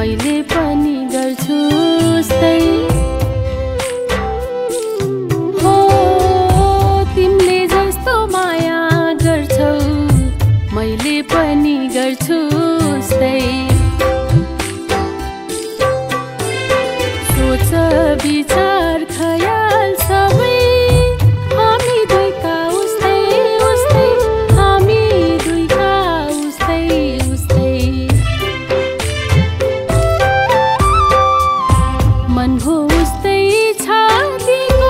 मैले पनि गर्छु उस्तै हो तिमीले जस्तो माया गर्छौ मैले पनि गर्छु उस्तै सोच विचार खयाल सबै हामी दुईका उस्तै उस्तै हामी दुईका उस्तै उस्तै मन भो उस्तै छातीको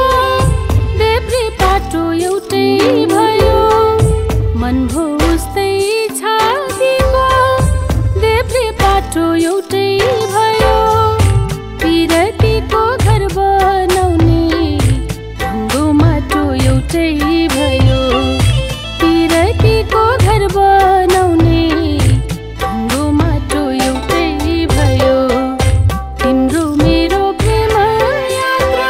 देब्रे पाटो एउटै भयो मन भो उस्तै छातीको देब्रे पाटो एउटै भयो पिरतीको घर बनाउने ढुङ्गो माटो एउटै भयो पिरतीको घर बनाउने ढुङ्गो माटो एउटै भयो तिम्रो मेरो प्रेम यात्रा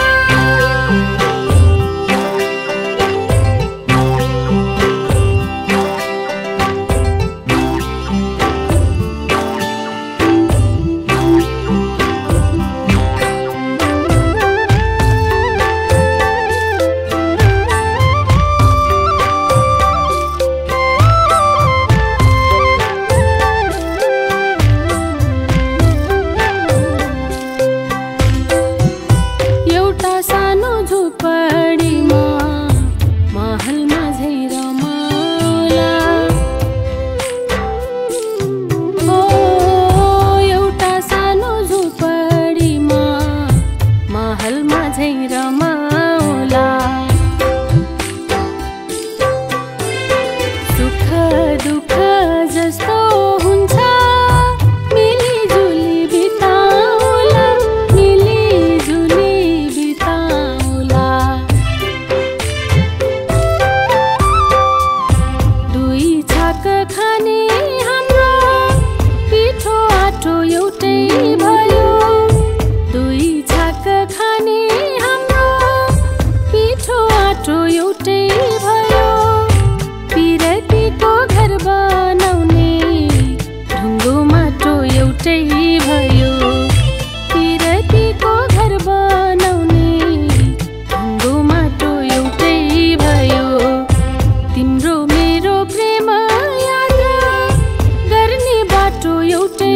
एउटा सानो झुपडीमा महलमा झै रमाउला ओ एउटा सानो झुपडीमा महलमा झै रमाउला सुख दुःख जस्तो हुन्छ मिलिजुली बिताउला मिलिजुली बिताउला दुई छाक खाने हाम्रो पिठो आटो एउटै भयो दुई छाक खाने हाम्रो पिठो आटो एउटै भयो पिरतीको घर बनाउने ढुङ्गो माटो एउटै भयो पिरतीको घर बनाउने ढुङ्गो माटो एउटै भयो तिम्रो मेरो प्रेम यात्रा गर्ने बाटो एउटै